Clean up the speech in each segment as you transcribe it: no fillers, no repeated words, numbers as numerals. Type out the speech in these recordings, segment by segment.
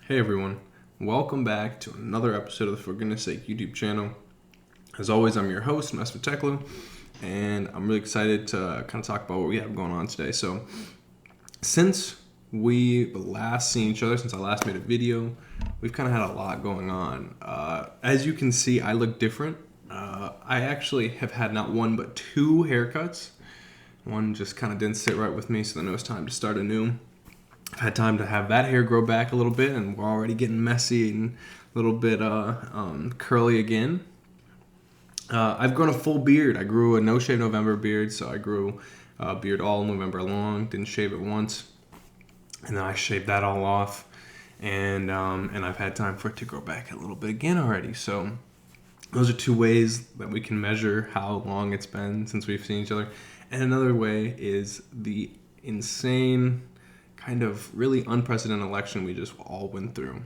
Hey everyone, welcome back to another episode of the For Goodness Sake YouTube channel. As always, I'm your host, Mesfit Teklu, and I'm really excited to kind of talk about what we have going on today. So, since we last seen each other, since I last made a video, we've kind of had a lot going on. As you can see, I look different. I actually have had not one but two haircuts. One just kind of didn't sit right with me, so then it was time to start anew. I've had time to have that hair grow back a little bit, and we're already getting messy and a little bit curly again. I've grown a full beard. I grew a no shave November beard, so I grew a beard all November long. Didn't shave it once, and then I shaved that all off, and I've had time for it to grow back a little bit again already. So those are two ways that we can measure how long it's been since we've seen each other. And another way is the insane, kind of really unprecedented election we just all went through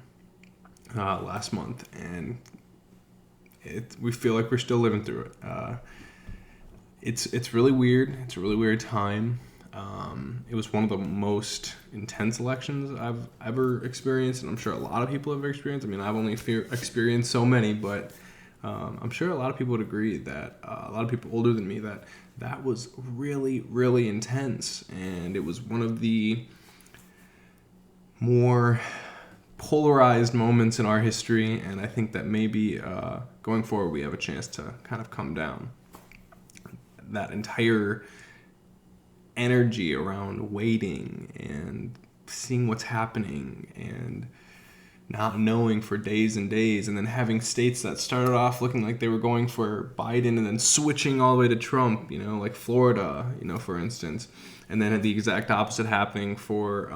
last month, and we feel like we're still living through it. It's really weird. It's a really weird time. It was one of the most intense elections I've ever experienced, and I'm sure a lot of people have experienced. I mean, I've only experienced so many, but I'm sure a lot of people would agree that a lot of people older than me that was really, really intense, and it was one of the more polarized moments in our history, and I think that maybe going forward we have a chance to kind of come down. That entire energy around waiting and seeing what's happening and not knowing for days and days, and then having states that started off looking like they were going for Biden and then switching all the way to Trump, like Florida, for instance, and then had the exact opposite happening for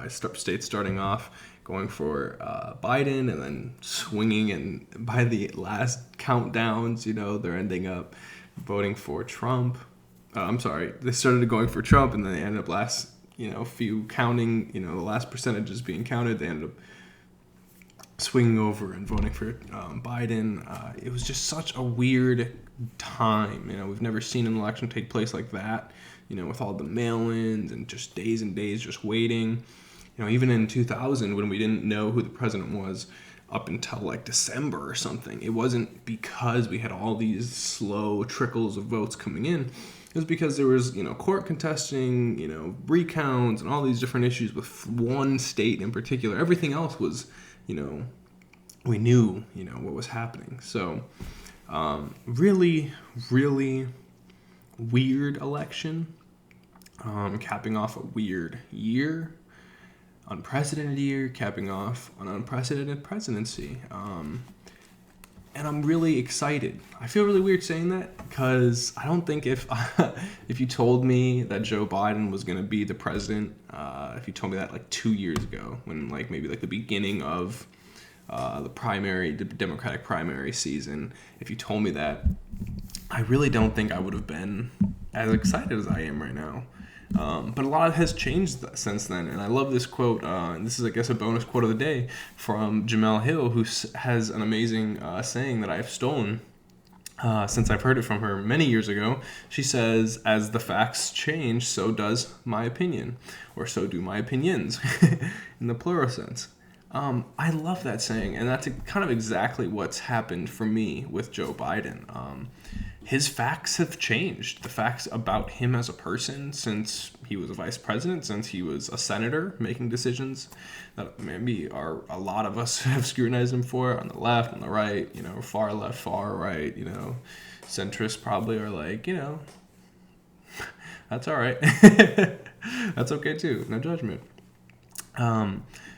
states starting off going for Biden and then swinging, and by the last countdowns, they're ending up voting for Trump. I'm sorry, they started going for Trump, and then they ended up few counting, the last percentages being counted, they ended up swinging over and voting for Biden. It was just such a weird time. We've never seen an election take place like that, with all the mail-ins and just days and days just waiting. Even in 2000, when we didn't know who the president was up until like December or something, it wasn't because we had all these slow trickles of votes coming in. It was because there was, court contesting, recounts and all these different issues with one state in particular. Everything else was, we knew, what was happening. So, really, really weird election, capping off a weird year, unprecedented year, capping off an unprecedented presidency. And I'm really excited. I feel really weird saying that because I don't think if you told me that Joe Biden was going to be the president, if you told me that like 2 years ago, when maybe the beginning of the Democratic primary season, if you told me that, I really don't think I would have been as excited as I am right now. But a lot has changed since then, and I love this quote, and this is, I guess, a bonus quote of the day from Jemele Hill, who has an amazing saying that I've stolen since I've heard it from her many years ago. She says, "As the facts change, so does my opinion," or so do my opinions, in the plural sense. I love that saying, and that's kind of exactly what's happened for me with Joe Biden. His facts have changed. The facts about him as a person since he was a vice president, since he was a senator making decisions that maybe a lot of us have scrutinized him for on the left, on the right, far left, far right, centrists probably are like, that's all right. That's okay too. No judgment.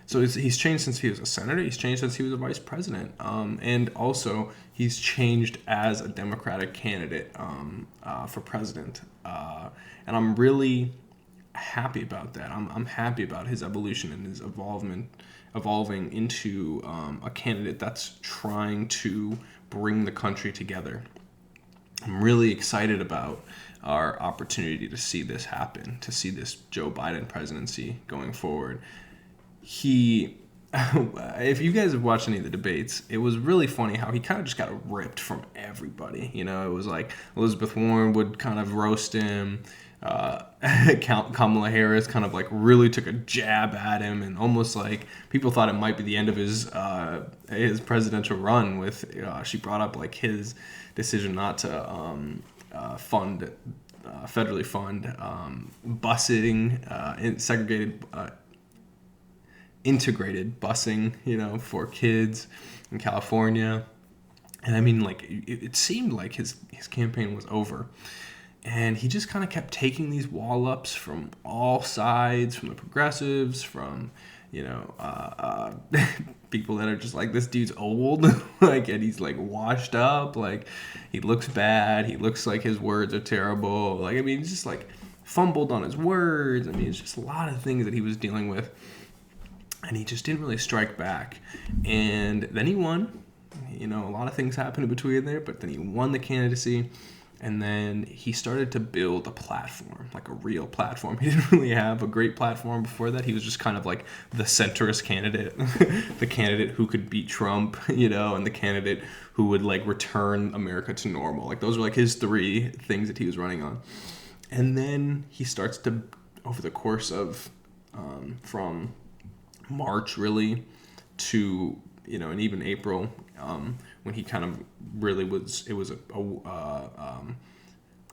So he's changed since he was a senator. He's changed since he was a vice president. And also, he's changed as a Democratic candidate for president. And I'm really happy about that. I'm happy about his evolution and his evolving into a candidate that's trying to bring the country together. I'm really excited about our opportunity to see this happen, to see this Joe Biden presidency going forward. If you guys have watched any of the debates, it was really funny how he kind of just got ripped from everybody. It was like Elizabeth Warren would kind of roast him. Kamala Harris kind of like really took a jab at him, and almost like people thought it might be the end of his presidential run. With she brought up like his decision not to federally fund busing, integrated busing, for kids in California. And I mean, like, it seemed like his campaign was over. And he just kind of kept taking these wall-ups from all sides, from the progressives, from, people that are just like, this dude's old, like, and he's, like, washed up, like, he looks bad, he looks like his words are terrible. Like, I mean, he's just, like, fumbled on his words. I mean, it's just a lot of things that he was dealing with. And he just didn't really strike back. And then he won. A lot of things happened in between there, but then he won the candidacy, and then he started to build a platform, like a real platform. He didn't really have a great platform before that. He was just kind of like the centrist candidate, the candidate who could beat Trump, and the candidate who would like return America to normal. Like those were like his three things that he was running on. And then he starts to, over the course of from March really to and even April, when he kind of really was, it was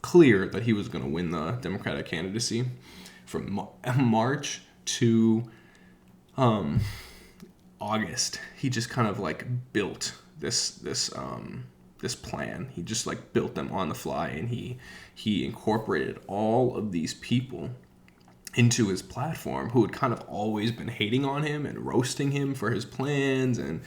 clear that he was going to win the Democratic candidacy. From March to August, he just kind of like built this plan. He just like built them on the fly, and he incorporated all of these people into his platform who had kind of always been hating on him and roasting him for his plans and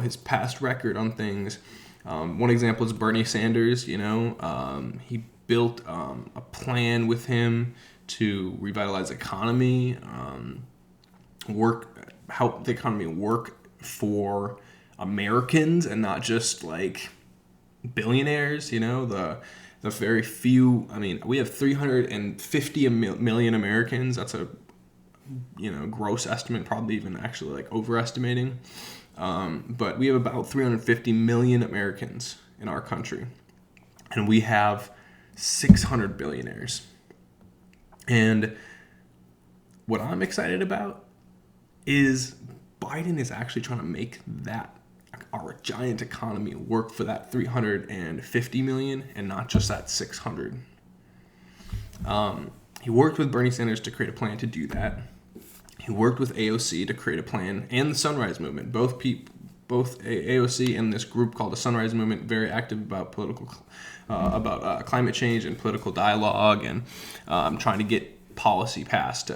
his past record on things. One example is Bernie Sanders. He built a plan with him to revitalize the economy, help the economy work for Americans and not just like billionaires. The very few, I mean, we have 350 million Americans. That's a, gross estimate, probably even actually like overestimating. But we have about 350 million Americans in our country. And we have 600 billionaires. And what I'm excited about is Biden is actually trying to make our giant economy work for that 350 million and not just that 600. He worked with Bernie Sanders to create a plan to do that. He worked with AOC to create a plan, and the Sunrise Movement. Both AOC and this group called the Sunrise Movement, very active about climate change and political dialogue, and trying to get policy passed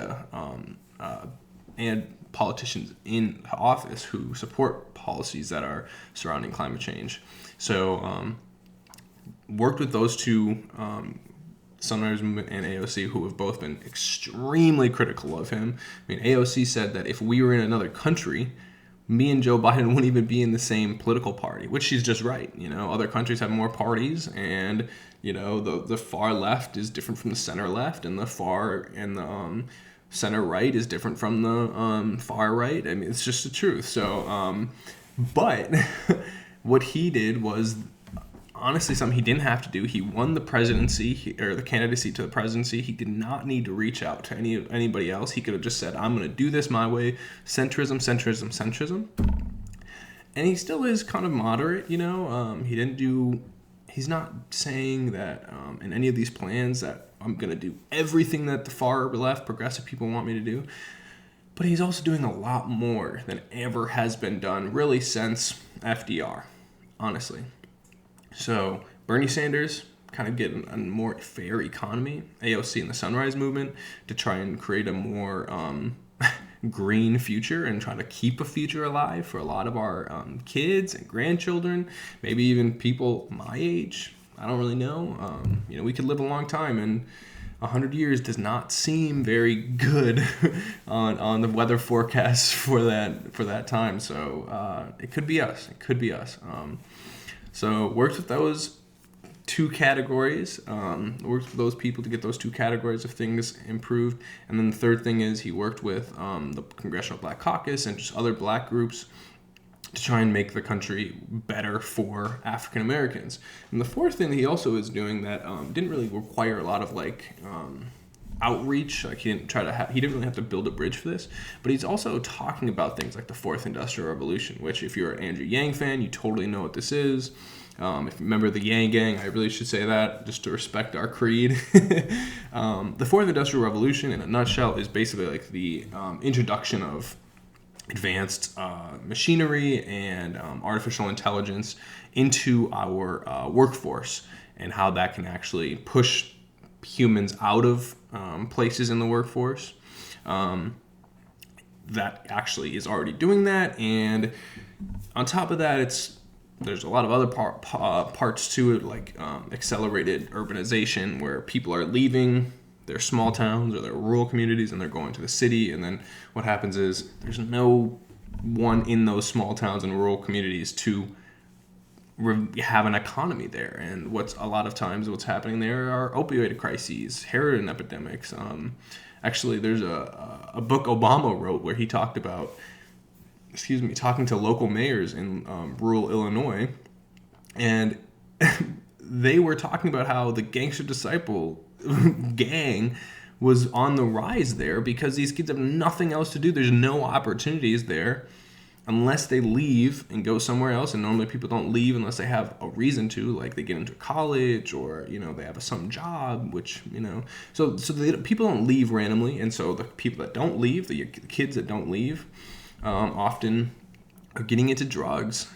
and politicians in office who support policies that are surrounding climate change. So worked with those two, Sunrise Movement and AOC, who have both been extremely critical of him. I mean, AOC said that if we were in another country, me and Joe Biden wouldn't even be in the same political party, which she's just right. Other countries have more parties, and the far left is different from the center left, and the far and the center right is different from the far right. I mean, it's just the truth. So, but what he did was honestly something he didn't have to do. He won the presidency or the candidacy to the presidency. He did not need to reach out to anybody else. He could have just said, I'm going to do this my way. Centrism, centrism, centrism. And he still is kind of moderate, he's not saying that in any of these plans that I'm going to do everything that the far left progressive people want me to do. But he's also doing a lot more than ever has been done really since FDR, honestly. So Bernie Sanders kind of get a more fair economy, AOC and the Sunrise Movement to try and create a more green future and try to keep a future alive for a lot of our kids and grandchildren, maybe even people my age. I don't really know. We could live a long time, and 100 years does not seem very good on the weather forecasts for that time. So it could be us. So works with those two categories. Worked with those people to get those two categories of things improved. And then the third thing is he worked with the Congressional Black Caucus and just other black groups to try and make the country better for African Americans. And the fourth thing that he also is doing that didn't really require a lot of outreach. Like he didn't really have to build a bridge for this, but he's also talking about things like the Fourth Industrial Revolution, which if you're an Andrew Yang fan, you totally know what this is. If you remember the Yang Gang, I really should say that just to respect our creed. The Fourth Industrial Revolution, in a nutshell, is basically like the introduction of advanced machinery and artificial intelligence into our workforce, and how that can actually push humans out of places in the workforce. That actually is already doing that, and on top of that, there's a lot of other parts to it, like accelerated urbanization, where people are leaving their small towns or their rural communities and they're going to the city. And then what happens is there's no one in those small towns and rural communities to have an economy there. And a lot of times what's happening there are opioid crises, heroin epidemics. Actually, there's a book Obama wrote where he talked about talking to local mayors in rural Illinois, and they were talking about how the Gangster Disciple gang was on the rise there because these kids have nothing else to do. There's no opportunities there unless they leave and go somewhere else. And normally people don't leave unless they have a reason to, like they get into college or, they have some job, which, so people don't leave randomly. And so the people that don't leave, the kids that don't leave, often are getting into drugs,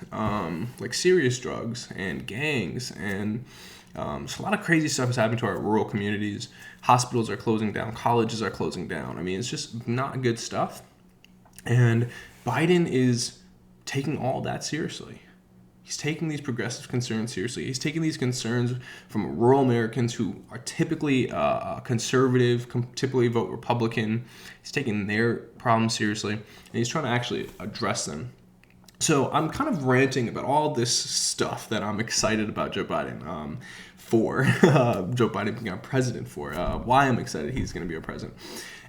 like serious drugs and gangs. And so a lot of crazy stuff is happening to our rural communities. Hospitals are closing down. Colleges are closing down. I mean, it's just not good stuff. And Biden is taking all that seriously. He's taking these progressive concerns seriously. He's taking these concerns from rural Americans who are typically conservative, typically vote Republican. He's taking their problems seriously, and he's trying to actually address them. So I'm kind of ranting about all this stuff that I'm excited about Joe Biden for, Joe Biden being our president for, why I'm excited he's going to be our president.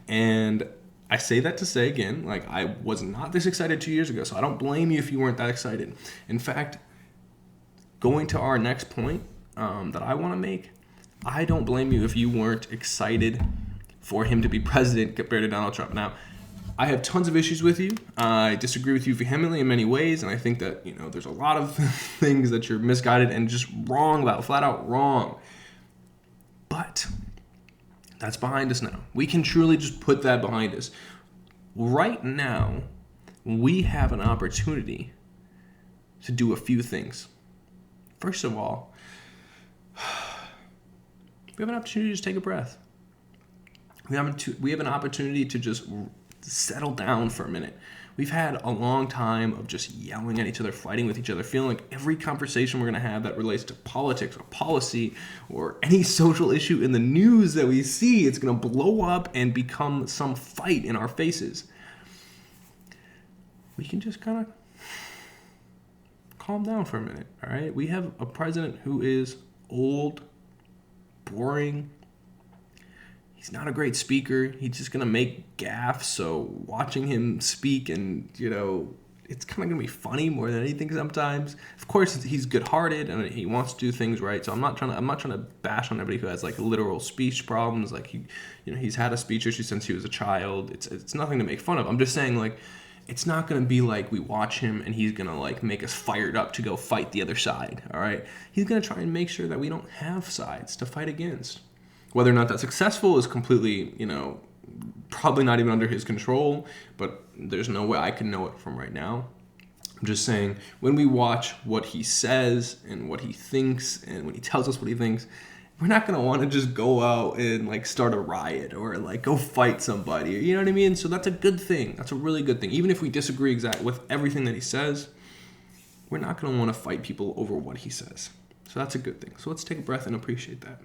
And I say that to say again, like I was not this excited 2 years ago, so I don't blame you if you weren't that excited. In fact, going to our next point that I want to make, I don't blame you if you weren't excited for him to be president compared to Donald Trump. Now, I have tons of issues with you. I disagree with you vehemently in many ways, and I think that there's a lot of things that you're misguided and just wrong about, flat out wrong. But that's behind us now. We can truly just put that behind us. Right now, we have an opportunity to do a few things. First of all, we have an opportunity to just take a breath. We have an opportunity to just settle down for a minute. We've had a long time of just yelling at each other, fighting with each other, feeling like every conversation we're going to have that relates to politics or policy or any social issue in the news that we see, it's going to blow up and become some fight in our faces. We can just kind of calm down for a minute, all right? We have a president who is old, boring. He's not a great speaker. He's just going to make gaffes. So watching him speak and, it's kind of going to be funny more than anything sometimes. Of course, he's good-hearted and he wants to do things right. So I'm not trying to bash on everybody who has like literal speech problems. Like he's had a speech issue since he was a child. It's nothing to make fun of. I'm just saying like it's not going to be like we watch him and he's going to like make us fired up to go fight the other side. All right. He's going to try and make sure that we don't have sides to fight against. Whether or not that's successful is completely, probably not even under his control, but there's no way I can know it from right now. I'm just saying, when we watch what he says and what he thinks and when he tells us what he thinks, we're not going to want to just go out and like start a riot or like go fight somebody. You know what I mean? So that's a good thing. That's a really good thing. Even if we disagree exactly with everything that he says, we're not going to want to fight people over what he says. So that's a good thing. So let's take a breath and appreciate that.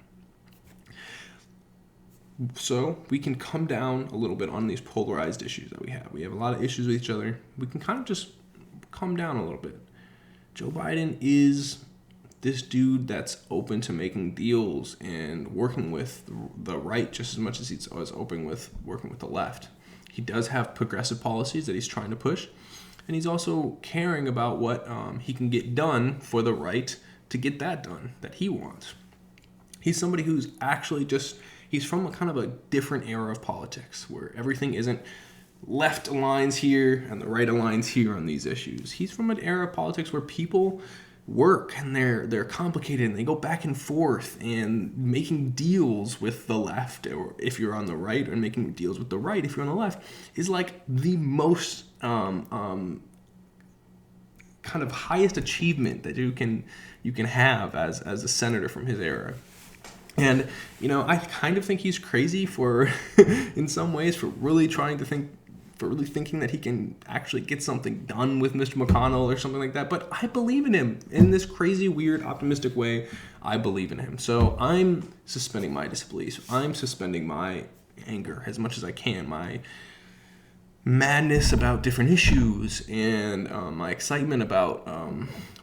So we can come down a little bit on these polarized issues that we have. We have a lot of issues with each other. We can kind of just come down a little bit. Joe Biden is this dude that's open to making deals and working with the right just as much as he's open with working with the left. He does have progressive policies that he's trying to push. and he's also caring about what he can get done for the right to get that done that he wants. He's somebody who's actually he's from a kind of a different era of politics where everything isn't left aligns here and the right aligns here on these issues. He's from an era of politics where people work and they're complicated and they go back and forth and making deals with the left, or if you're on the right, or making deals with the right if you're on the left, is like the most kind of highest achievement that you can have as a senator from his era. And I kind of think he's crazy for in some ways for really thinking that he can actually get something done with Mr. McConnell or something like that. But I believe in him in this crazy, weird, optimistic way. I believe in him. So I'm suspending my disbelief. I'm suspending my anger as much as I can, my madness about different issues, and my excitement about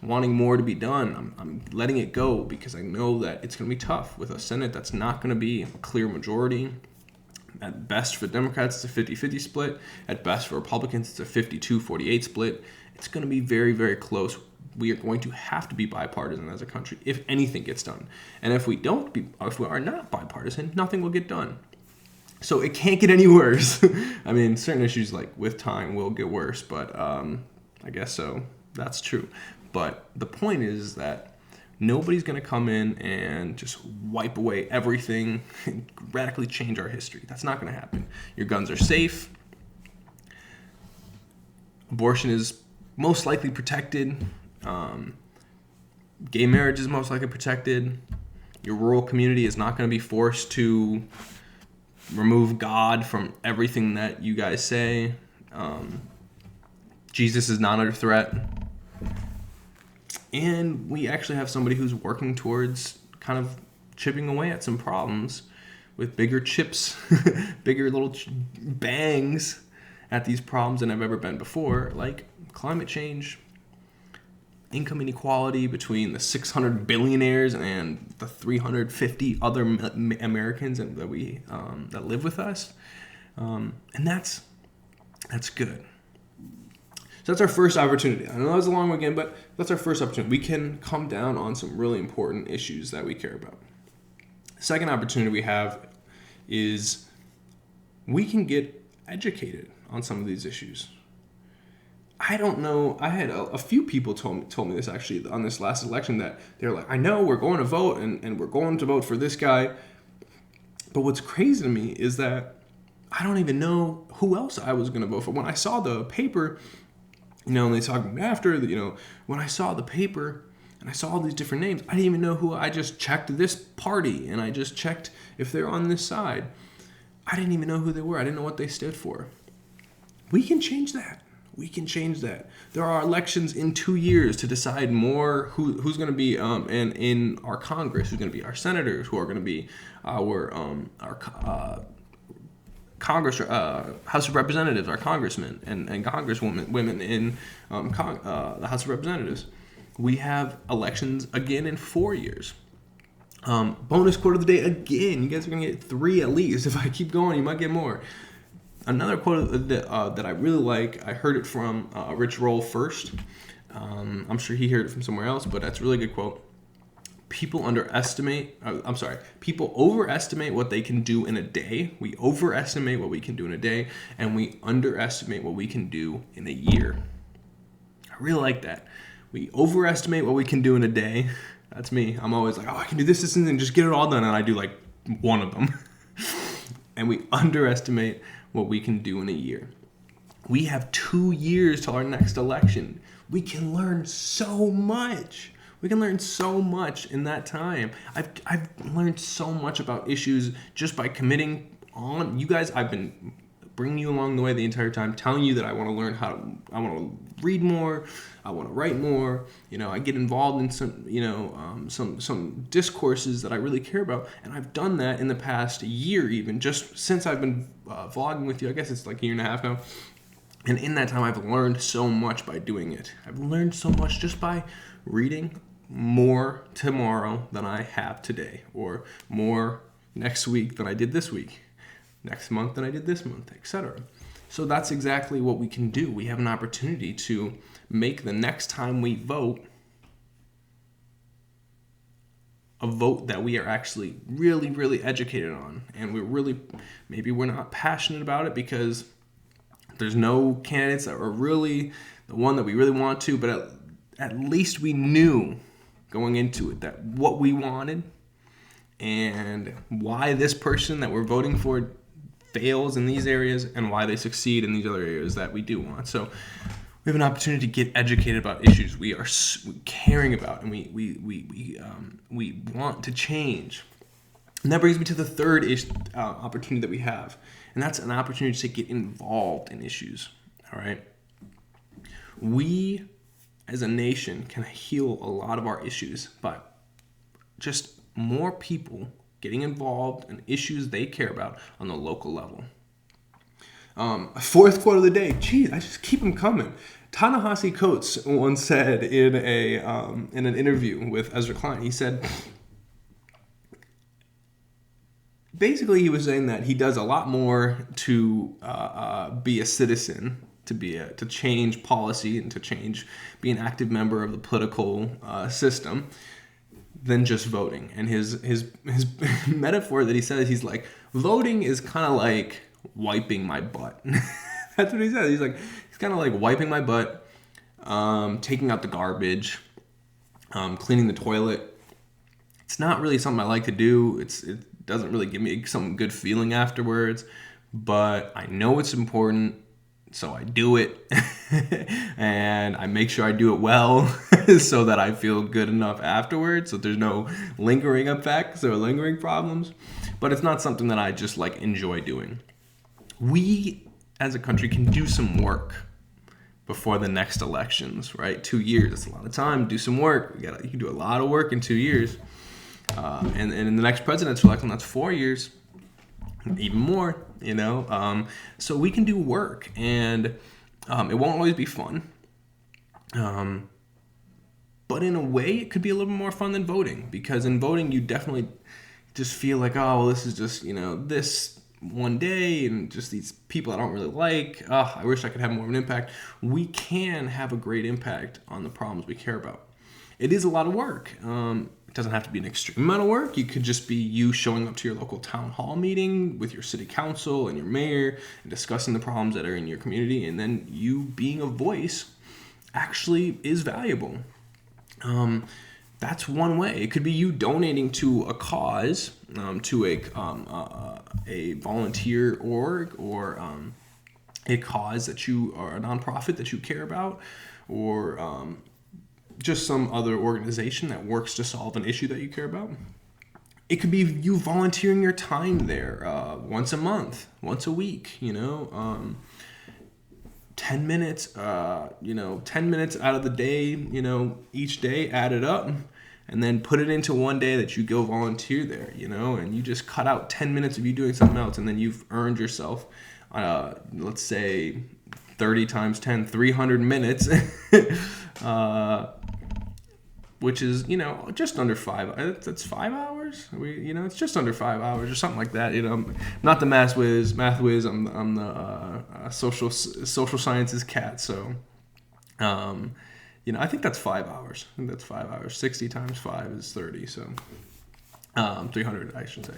wanting more to be done. I'm letting it go because I know that it's going to be tough with a Senate that's not going to be a clear majority. At best for Democrats, it's a 50-50 split. At best for Republicans, it's a 52-48 split. It's going to be very, very close. We are going to have to be bipartisan as a country if anything gets done. And if we are not bipartisan, nothing will get done. So it can't get any worse. I mean, certain issues like with time will get worse, but I guess so. That's true. But the point is that nobody's going to come in and just wipe away everything and radically change our history. That's not going to happen. Your guns are safe. Abortion is most likely protected. Gay marriage is most likely protected. Your rural community is not going to be forced to remove God from everything that you guys say. Jesus is not under threat. And we actually have somebody who's working towards kind of chipping away at some problems with bigger chips, bigger little bangs at these problems than I've ever been before, like climate change, income inequality between the 600 billionaires and the 350 other Americans that live with us, and that's good. So that's our first opportunity. I know that was a long one again, but that's our first opportunity. We can come down on some really important issues that we care about. The second opportunity we have is we can get educated on some of these issues. I don't know. I had a few people told me this actually on this last election, that they're like, I know we're going to vote and we're going to vote for this guy. But what's crazy to me is that I don't even know who else I was going to vote for. When I saw the paper, and they talked after, when I saw the paper and I saw all these different names, I didn't even know who. I just checked this party and I just checked if they're on this side. I didn't even know who they were. I didn't know what they stood for. We can change that. We can change that. There are elections in 2 years to decide more who's going to be in our Congress, who's going to be our senators, who are going to be our Congress, House of Representatives, our congressmen and congresswomen in the House of Representatives. We have elections again in 4 years. Bonus quote of the day again. You guys are going to get 3 at least. If I keep going, you might get more. Another quote that I really like, I heard it from Rich Roll first. I'm sure he heard it from somewhere else, but that's a really good quote. People overestimate what they can do in a day. We overestimate what we can do in a day, and we underestimate what we can do in a year. I really like that. We overestimate what we can do in a day. That's me. I'm always like, I can do this, and just get it all done, and I do like one of them. And we underestimate what we can do in a year. We have 2 years till our next election. We can learn so much. We can learn so much in that time. I've learned so much about issues just by committing on. You guys, I've been bringing you along the way the entire time, telling you that I want to learn I want to read more, I want to write more. I get involved in some discourses that I really care about, and I've done that in the past year, even just since I've been vlogging with you. I guess it's like a year and a half now. And in that time, I've learned so much by doing it. I've learned so much just by reading more tomorrow than I have today, or more next week than I did this week, next month than I did this month, etc. So that's exactly what we can do. We have an opportunity to make the next time we vote a vote that we are actually really, really educated on. And maybe we're not passionate about it because there's no candidates that were really the one that we really want to, but at least we knew going into it that what we wanted and why this person that we're voting for fails in these areas and why they succeed in these other areas that we do want. So we have an opportunity to get educated about issues we are caring about and we want to change. And that brings me to the third opportunity that we have, and that's an opportunity to get involved in issues. All right, we as a nation can heal a lot of our issues by just more people getting involved in issues they care about on the local level. Fourth quote of the day. Geez, I just keep them coming. Ta-Nehisi Coates once said in an interview with Ezra Klein, he said, basically he was saying that he does a lot more to be a citizen, to change policy and to be an active member of the political system than just voting. And his metaphor that he says, he's like, voting is kind of like wiping my butt. That's what he says. He's kind of like wiping my butt, taking out the garbage, cleaning the toilet. It's not really something I like to do. It doesn't really give me some good feeling afterwards, but I know it's important, so I do it. And I make sure I do it well so that I feel good enough afterwards, so there's no lingering effects or lingering problems. But it's not something that I just enjoy doing. We as a country can do some work before the next elections, right? 2 years, that's a lot of time. Do some work. You can do a lot of work in 2 years. And in the next presidential election, that's 4 years, even more, So we can do work, and it won't always be fun. But in a way, it could be a little bit more fun than voting, because in voting, you definitely just feel like, oh, well, this is just, this one day and just these people I don't really like. I wish I could have more of an impact. We can have a great impact on the problems we care about. It is a lot of work. It doesn't have to be an extreme amount of work. You could just be you showing up to your local town hall meeting with your city council and your mayor and discussing the problems that are in your community, and then you being a voice actually is valuable. That's one way. It could be you donating to a cause, to a volunteer org, or a cause that you are a nonprofit that you care about, or just some other organization that works to solve an issue that you care about. It could be you volunteering your time there once a month, once a week, 10 minutes, 10 minutes out of the day, each day, add it up, and then put it into one day that you go volunteer there, and you just cut out 10 minutes of you doing something else, and then you've earned yourself, let's say 30 times 10, 300 minutes, which is, just under 5. That's 5 hours. It's just under 5 hours or something like that. I'm not the math whiz. I'm the social sciences cat. So, I think that's 5 hours. 60 times 5 is 30. So, 300, I should say.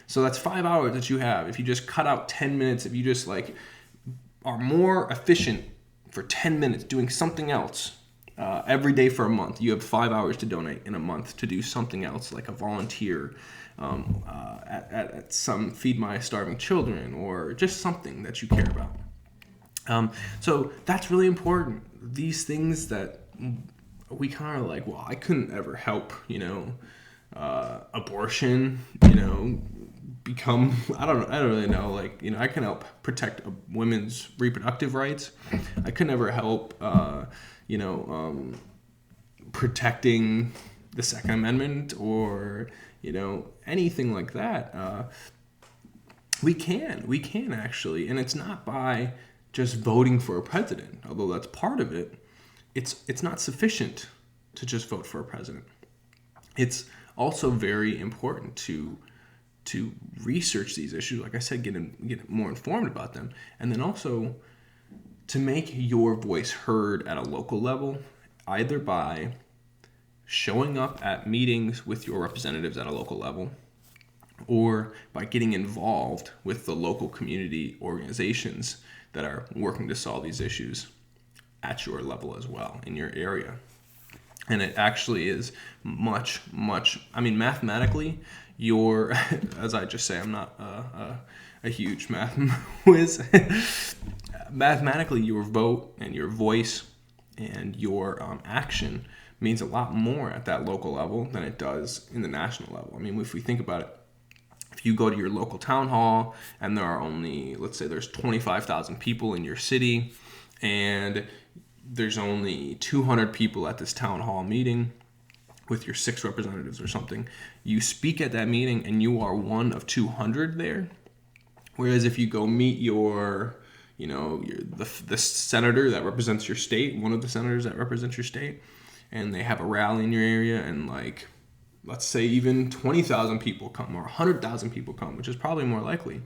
So that's 5 hours that you have. If you just cut out 10 minutes, if you just are more efficient for 10 minutes doing something else, every day for a month, you have 5 hours to donate in a month to do something else, like a volunteer at some Feed My Starving Children, or just something that you care about. So that's really important. These things that we kind of well, I couldn't ever help, abortion, become, I don't really know, I can help protect women's reproductive rights. I could never help, protecting the Second Amendment, or, anything like that. We can actually, and it's not by just voting for a president, although that's part of it. It's not sufficient to just vote for a president. It's also very important to to research these issues. Like I said, get more informed about them, and then also to make your voice heard at a local level, either by showing up at meetings with your representatives at a local level, or by getting involved with the local community organizations that are working to solve these issues at your level as well, in your area. And it actually is much, mathematically, as I just say, I'm not a huge math whiz. Mathematically, your vote and your voice and your action means a lot more at that local level than it does in the national level. I mean, if we think about it, if you go to your local town hall and there are only, let's say there's 25,000 people in your city, and there's only 200 people at this town hall meeting with your 6 representatives or something, you speak at that meeting and you are one of 200 there. Whereas if you go meet the senator that represents your state, one of the senators that represents your state, and they have a rally in your area, and like, let's say even 20,000 people come or 100,000 people come, which is probably more likely.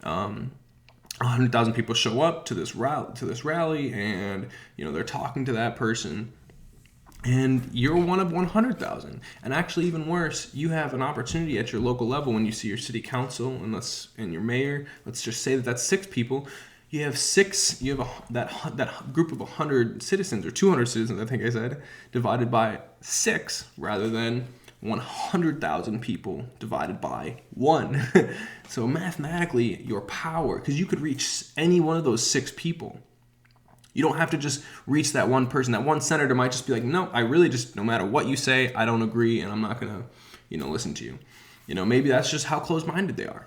100,000 people show up to this rally, and they're talking to that person, and you're one of 100,000. And actually, even worse, you have an opportunity at your local level when you see your city council and your mayor. Let's just say that that's 6 people. You have that group of 100 citizens or 200 citizens, I think I said, divided by 6 rather than 100,000 people divided by 1. So mathematically, your power, because you could reach any one of those 6 people. You don't have to just reach that one person. That one senator might just be like, no, I really just, no matter what you say, I don't agree, and I'm not going to, listen to you. Maybe that's just how closed-minded they are.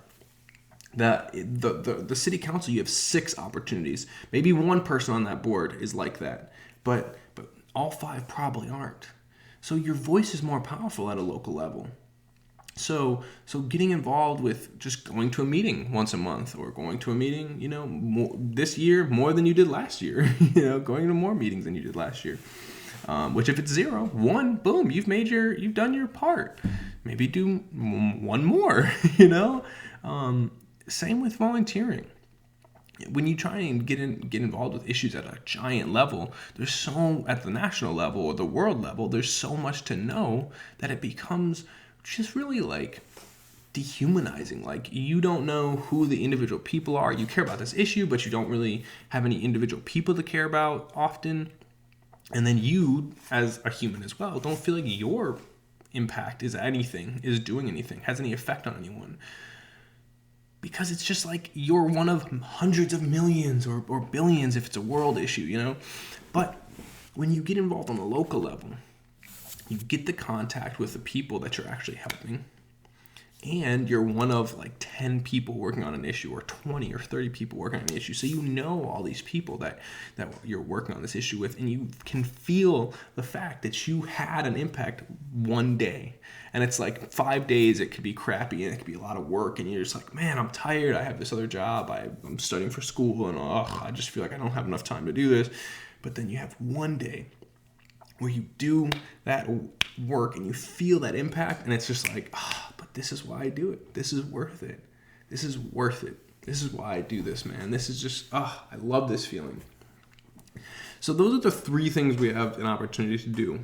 That the city council, you have 6 opportunities. Maybe one person on that board is like that, but all 5 probably aren't. So your voice is more powerful at a local level. So getting involved with just going to a meeting once a month, or going to a meeting, this year more than you did last year, going to more meetings than you did last year. Which if it's 0, 1, boom, you've done your part. Maybe do 1 more, Same with volunteering. When you try and get involved with issues at a giant level, at the national level or the world level, there's so much to know that it becomes just really like dehumanizing. Like, you don't know who the individual people are. You care about this issue, but you don't really have any individual people to care about often. And then you, as a human as well, don't feel like your impact is doing anything, has any effect on anyone. Because it's just like you're one of hundreds of millions or billions if it's a world issue, But when you get involved on the local level, you get the contact with the people that you're actually helping. And you're one of like 10 people working on an issue, or 20 or 30 people working on an issue. So all these people that you're working on this issue with, and you can feel the fact that you had an impact one day. And it's like 5 days, it could be crappy and it could be a lot of work, and you're just like, man, I'm tired. I have this other job. I'm studying for school, and I just feel like I don't have enough time to do this. But then you have one day where you do that work and you feel that impact, and it's just like, but this is why I do it. This is worth it. This is worth it. This is why I do this, man. This is just, I love this feeling. So those are the 3 things we have an opportunity to do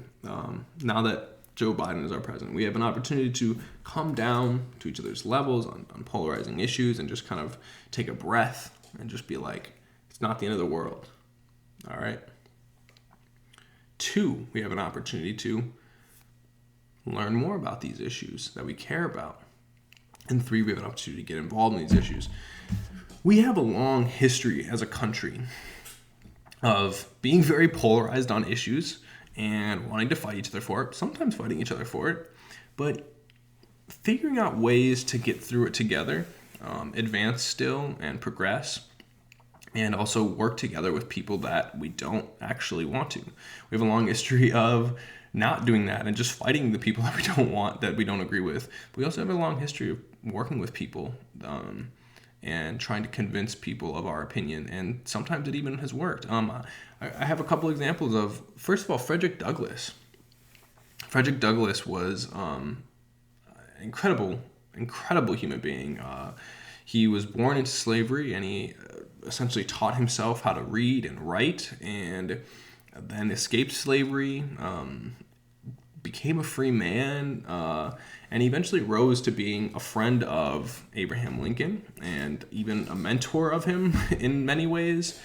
now that Joe Biden is our president. We have an opportunity to come down to each other's levels on polarizing issues and just kind of take a breath and just be like, it's not the end of the world. All right. 2, we have an opportunity to learn more about these issues that we care about. And 3, we have an opportunity to get involved in these issues. We have a long history as a country of being very polarized on issues and wanting to fight each other for it, sometimes fighting each other for it, but figuring out ways to get through it together, advance still and progress, and also work together with people that we don't actually want to. We have a long history of not doing that and just fighting the people that we don't want, that we don't agree with. But we also have a long history of working with people and trying to convince people of our opinion, and sometimes it even has worked. I have a couple examples of, first of all, Frederick Douglass. Frederick Douglass was an incredible incredible human being. He was born into slavery, and he essentially taught himself how to read and write, and then escaped slavery, became a free man, and eventually rose to being a friend of Abraham Lincoln and even a mentor of him in many ways.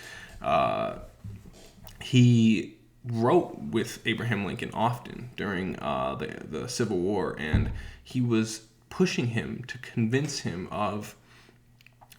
He wrote with Abraham Lincoln often during the Civil War, and he was pushing him to convince him of,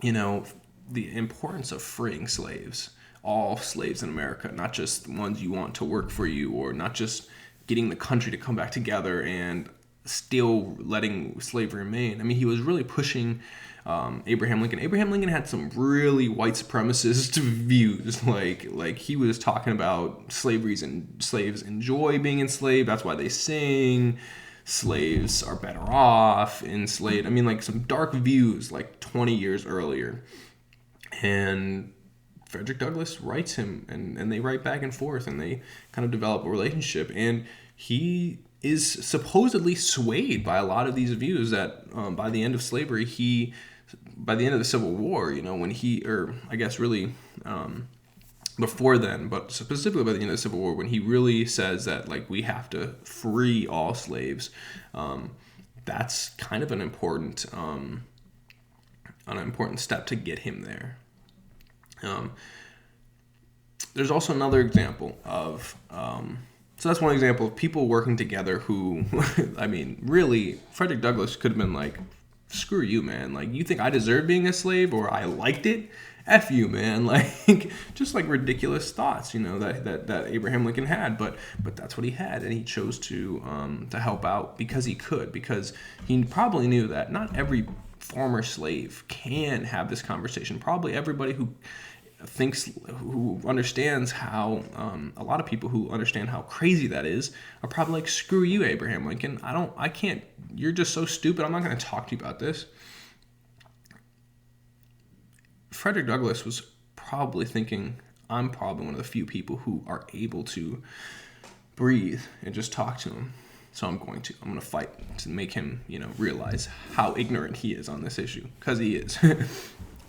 the importance of freeing slaves, all slaves in America, not just the ones you want to work for you, or not just getting the country to come back together and still letting slavery remain. I mean, he was really pushing Abraham Lincoln. Abraham Lincoln had some really white supremacist views. Like he was talking about slaves enjoy being enslaved. That's why they sing. Slaves are better off enslaved. I mean, like some dark views like 20 years earlier. And Frederick Douglass writes him, and they write back and forth, and they kind of develop a relationship. And he is supposedly swayed by a lot of these views that by the end of slavery, by the end of the Civil War, before then, but specifically by the end of the Civil War, when he really says that, like, we have to free all slaves, that's kind of an important step to get him there. There's also another example of, so that's one example of people working together who, I mean, really, Frederick Douglass could have been like, screw you, man. Like, you think I deserve being a slave, or I liked it? F you, man. Like, just like ridiculous thoughts, that Abraham Lincoln had, but that's what he had, and he chose to help out because he could, because he probably knew that not every former slave can have this conversation. Probably everybody who understands how, a lot of people who understand how crazy that is are probably like, screw you, Abraham Lincoln. I can't, you're just so stupid. I'm not going to talk to you about this. Frederick Douglass was probably thinking, I'm probably one of the few people who are able to breathe and just talk to him. So I'm going to fight to make him, realize how ignorant he is on this issue, because he is.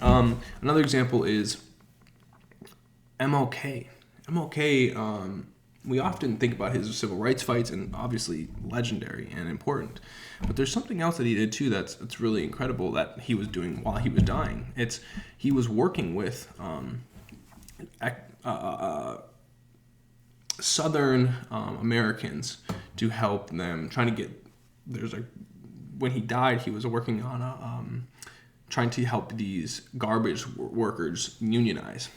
Another example is MLK. MLK, we often think about his civil rights fights, and obviously legendary and important. But there's something else that he did too that's really incredible that he was doing while he was dying. He was working with Southern Americans to help them, trying to get. When he died, he was working on trying to help these garbage workers unionize.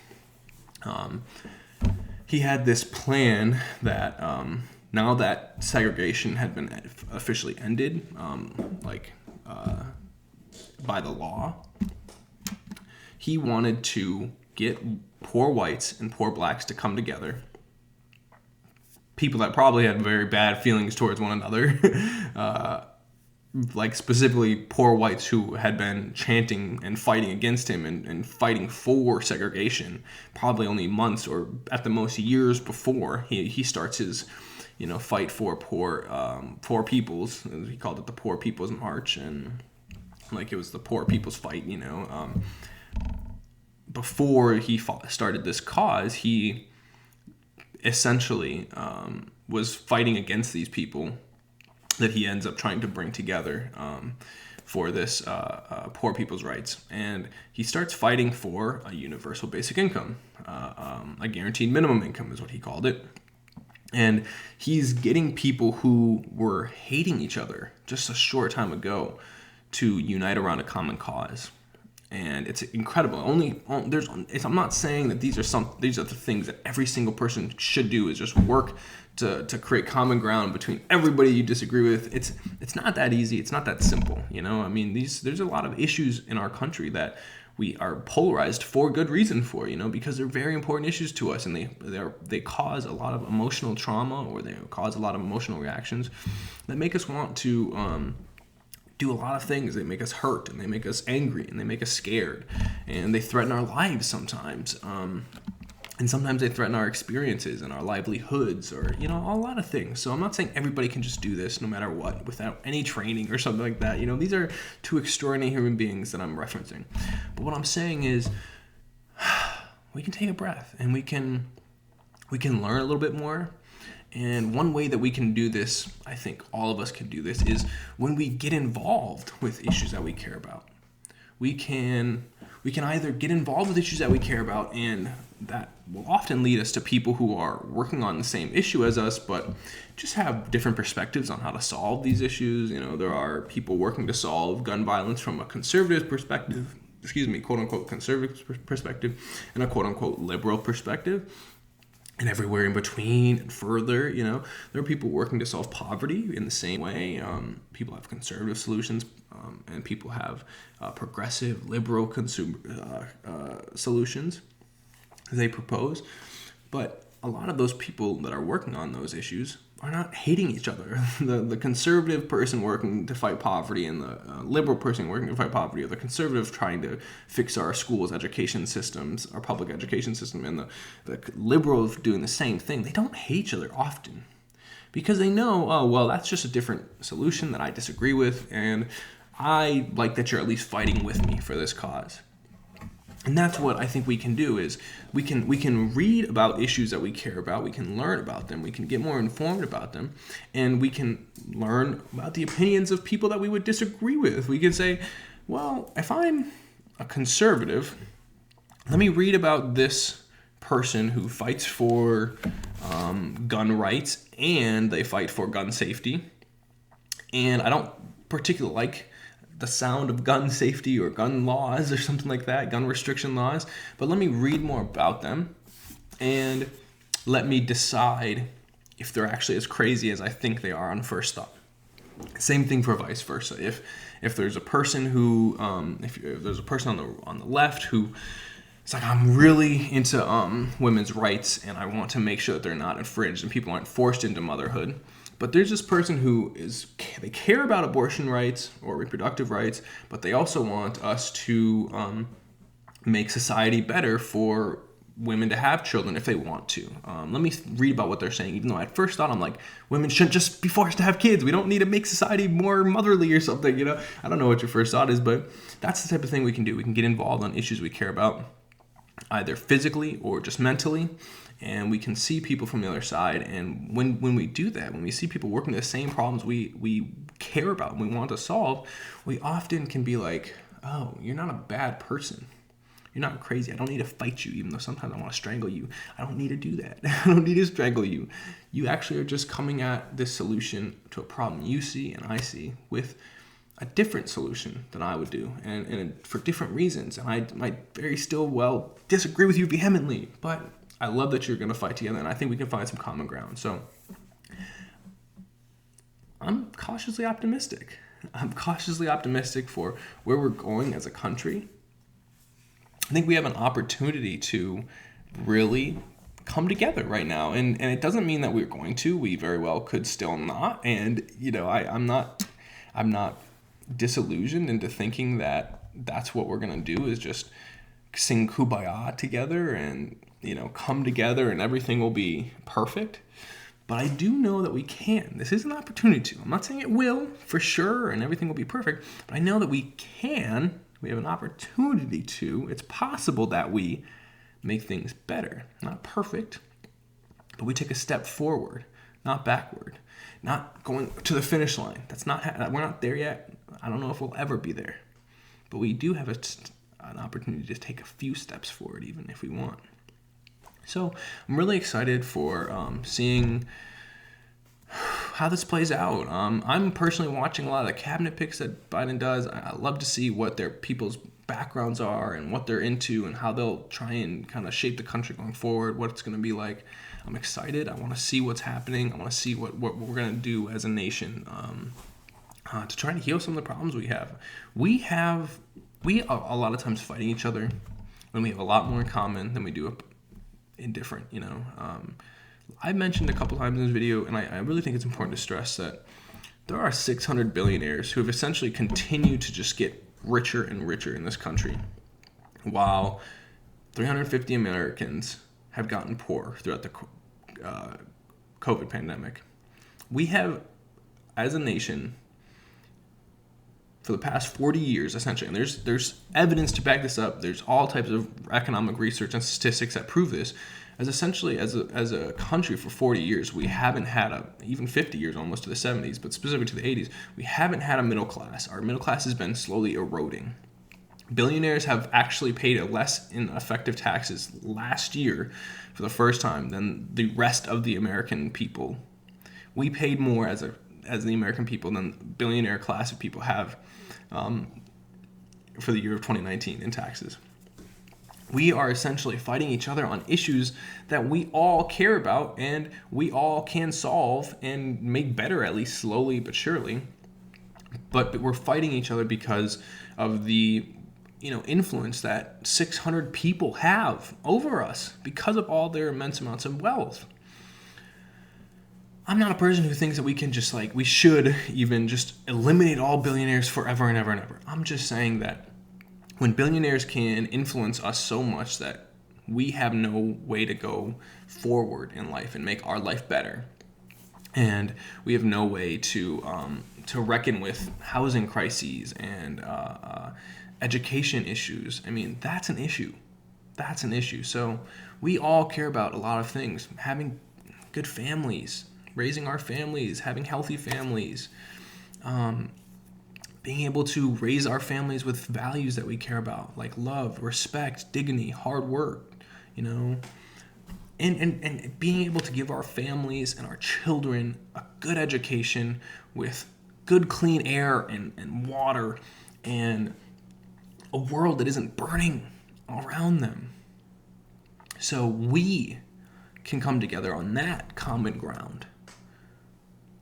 He had this plan that now that segregation had been officially ended, by the law, he wanted to get poor whites and poor blacks to come together. People that probably had very bad feelings towards one another, like specifically poor whites who had been chanting and fighting against him and fighting for segregation, probably only months or at the most years before he starts his, fight for poor peoples. He called it the Poor People's March, and like it was the poor people's fight. Before he started this cause, he essentially was fighting against these people that he ends up trying to bring together for this poor people's rights. And he starts fighting for a universal basic income. A guaranteed minimum income is what he called it. And he's getting people who were hating each other just a short time ago to unite around a common cause. And it's incredible. I'm not saying that these are the things that every single person should do, is just work to create common ground between everybody you disagree with. It's not that easy. It's not that simple. I mean, there's a lot of issues in our country that we are polarized for good reason for, because they're very important issues to us, and they cause a lot of emotional trauma, or they cause a lot of emotional reactions that make us want to do a lot of things. They make us hurt, and they make us angry, and they make us scared, and they threaten our lives sometimes. And sometimes they threaten our experiences and our livelihoods, or, you know, a lot of things. So I'm not saying everybody can just do this no matter what without any training or something like that. You know, these are two extraordinary human beings that I'm referencing. But what I'm saying is we can take a breath and we can learn a little bit more. And one way that we can do this, I think all of us can do this, is when we get involved with issues that we care about. We can either get involved with issues that we care about, and that will often lead us to people who are working on the same issue as us, but just have different perspectives on how to solve these issues. You know, there are people working to solve gun violence from a conservative perspective, quote unquote conservative perspective, and a quote unquote liberal perspective. And everywhere in between and further, you know, there are people working to solve poverty in the same way. People have conservative solutions, and people have progressive, liberal solutions they propose. But a lot of those people that are working on those issues are not hating each other. The conservative person working to fight poverty and the liberal person working to fight poverty, or the conservative trying to fix our schools, education systems, our public education system, and the liberal doing the same thing, they don't hate each other often because they know, oh, well, that's just a different solution that I disagree with, and I like that you're at least fighting with me for this cause. And that's what I think we can do, is we can read about issues that we care about, we can learn about them, we can get more informed about them, and we can learn about the opinions of people that we would disagree with. We can say, well, if I'm a conservative, let me read about this person who fights for gun rights and they fight for gun safety, and I don't particularly like the sound of gun safety or gun laws or something like that, gun restriction laws, but let me read more about them and let me decide if they're actually as crazy as I think they are on first thought. Same thing for vice versa. If there's a person who, if there's a person on the left who, it's like, I'm really into women's rights and I want to make sure that they're not infringed and people aren't forced into motherhood. But there's this person who they care about abortion rights or reproductive rights, but they also want us to make society better for women to have children if they want to. Let me read about what they're saying, even though at first thought I'm like, women shouldn't just be forced to have kids. We don't need to make society more motherly or something, you know? I don't know what your first thought is, but that's the type of thing we can do. We can get involved on issues we care about, either physically or just mentally. And we can see people from the other side. And when we do that, when we see people working the same problems we care about and we want to solve, we often can be like, oh, you're not a bad person. You're not crazy. I don't need to fight you, even though sometimes I want to strangle you. I don't need to do that. I don't need to strangle you. You actually are just coming at this solution to a problem you see and I see with a different solution than I would do, and for different reasons. And I might very still well disagree with you vehemently, but I love that you're going to fight together, and I think we can find some common ground. So I'm cautiously optimistic. I'm cautiously optimistic for where we're going as a country. I think we have an opportunity to really come together right now, and it doesn't mean that we're going to. We very well could still not. And you know, I'm not disillusioned into thinking that that's what we're going to do, is just sing Kumbaya together and, you know, come together and everything will be perfect. But I do know that we can. This is an opportunity to. I'm not saying it will for sure and everything will be perfect, but I know that we can. We have an opportunity to. It's possible that we make things better. Not perfect, but we take a step forward, not backward. Not going to the finish line. We're not there yet. I don't know if we'll ever be there. But we do have an opportunity to take a few steps forward, even if we want. So I'm really excited for seeing how this plays out. I'm personally watching a lot of the cabinet picks that Biden does. I love to see what their people's backgrounds are and what they're into and how they'll try and kind of shape the country going forward, what it's going to be like. I'm excited. I want to see what's happening. I want to see what we're going to do as a nation to try to heal some of the problems we have. We are a lot of times fighting each other when we have a lot more in common than we do in different, you know. I mentioned a couple times in this video, and I really think it's important to stress that there are 600 billionaires who have essentially continued to just get richer and richer in this country, while 350 Americans have gotten poor throughout the COVID pandemic. We have, as a nation, for the past 40 years, essentially, and there's evidence to back this up. There's all types of economic research and statistics that prove this. As a country for 40 years, we haven't had even 50 years almost to the 70s, but specifically to the 80s, we haven't had a middle class. Our middle class has been slowly eroding. Billionaires have actually paid less in effective taxes last year for the first time than the rest of the American people. We paid more as the American people than the billionaire class of people have for the year of 2019 in taxes. We are essentially fighting each other on issues that we all care about and we all can solve and make better, at least slowly but surely. But we're fighting each other because of the influence that 600 people have over us because of all their immense amounts of wealth. I'm not a person who thinks that we should even just eliminate all billionaires forever and ever and ever. I'm just saying that when billionaires can influence us so much that we have no way to go forward in life and make our life better, and we have no way to reckon with housing crises and education issues. I mean, that's an issue. That's an issue. So we all care about a lot of things: having good families, raising our families, having healthy families, being able to raise our families with values that we care about, like love, respect, dignity, hard work, and being able to give our families and our children a good education with good clean air and water and a world that isn't burning around them. So we can come together on that common ground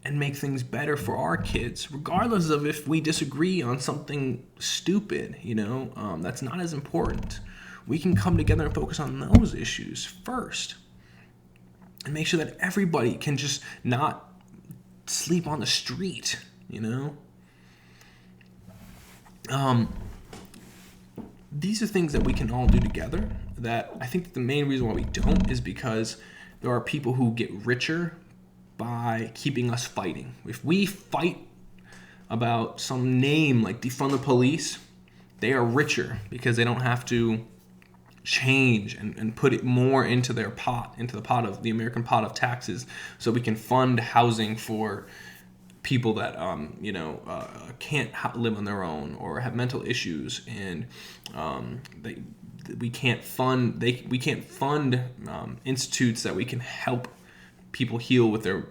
and make things better for our kids, regardless of if we disagree on something stupid, that's not as important. We can come together and focus on those issues first and make sure that everybody can just not sleep on the street, These are things that we can all do together. That I think that the main reason why we don't is because there are people who get richer by keeping us fighting. If we fight about some name like defund the police, they are richer because they don't have to change and put it more into their pot, into the pot of the American pot of taxes, so we can fund housing for people that can't live on their own or have mental issues, and we can't fund institutes that we can help people heal with their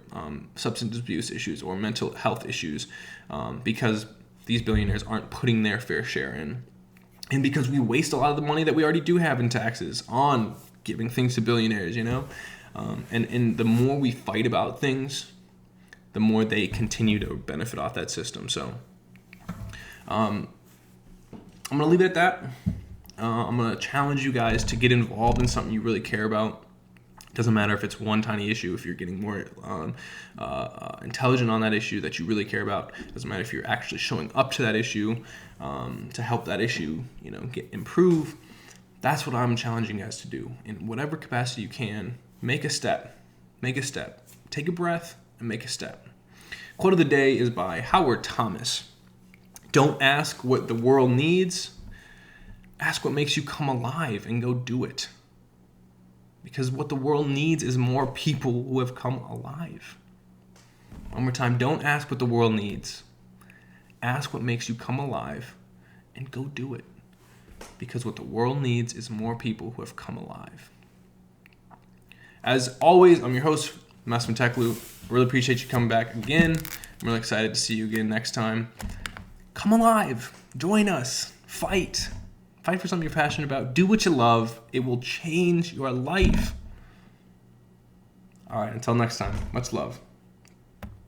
substance abuse issues or mental health issues, because these billionaires aren't putting their fair share in, and because we waste a lot of the money that we already do have in taxes on giving things to billionaires, and the more we fight about things, the more they continue to benefit off that system. So I'm going to leave it at that. I'm going to challenge you guys to get involved in something you really care about. Doesn't matter if it's one tiny issue, if you're getting more intelligent on that issue that you really care about. Doesn't matter if you're actually showing up to that issue to help that issue, improve. That's what I'm challenging you guys to do. In whatever capacity you can, make a step. Make a step. Take a breath and make a step. Quote of the day is by Howard Thomas. Don't ask what the world needs. Ask what makes you come alive and go do it. Because what the world needs is more people who have come alive. One more time, don't ask what the world needs. Ask what makes you come alive and go do it. Because what the world needs is more people who have come alive. As always, I'm your host, Masman Teklu. Really appreciate you coming back again. I'm really excited to see you again next time. Come alive. Join us. Fight. Fight for something you're passionate about. Do what you love. It will change your life. All right, until next time. Much love.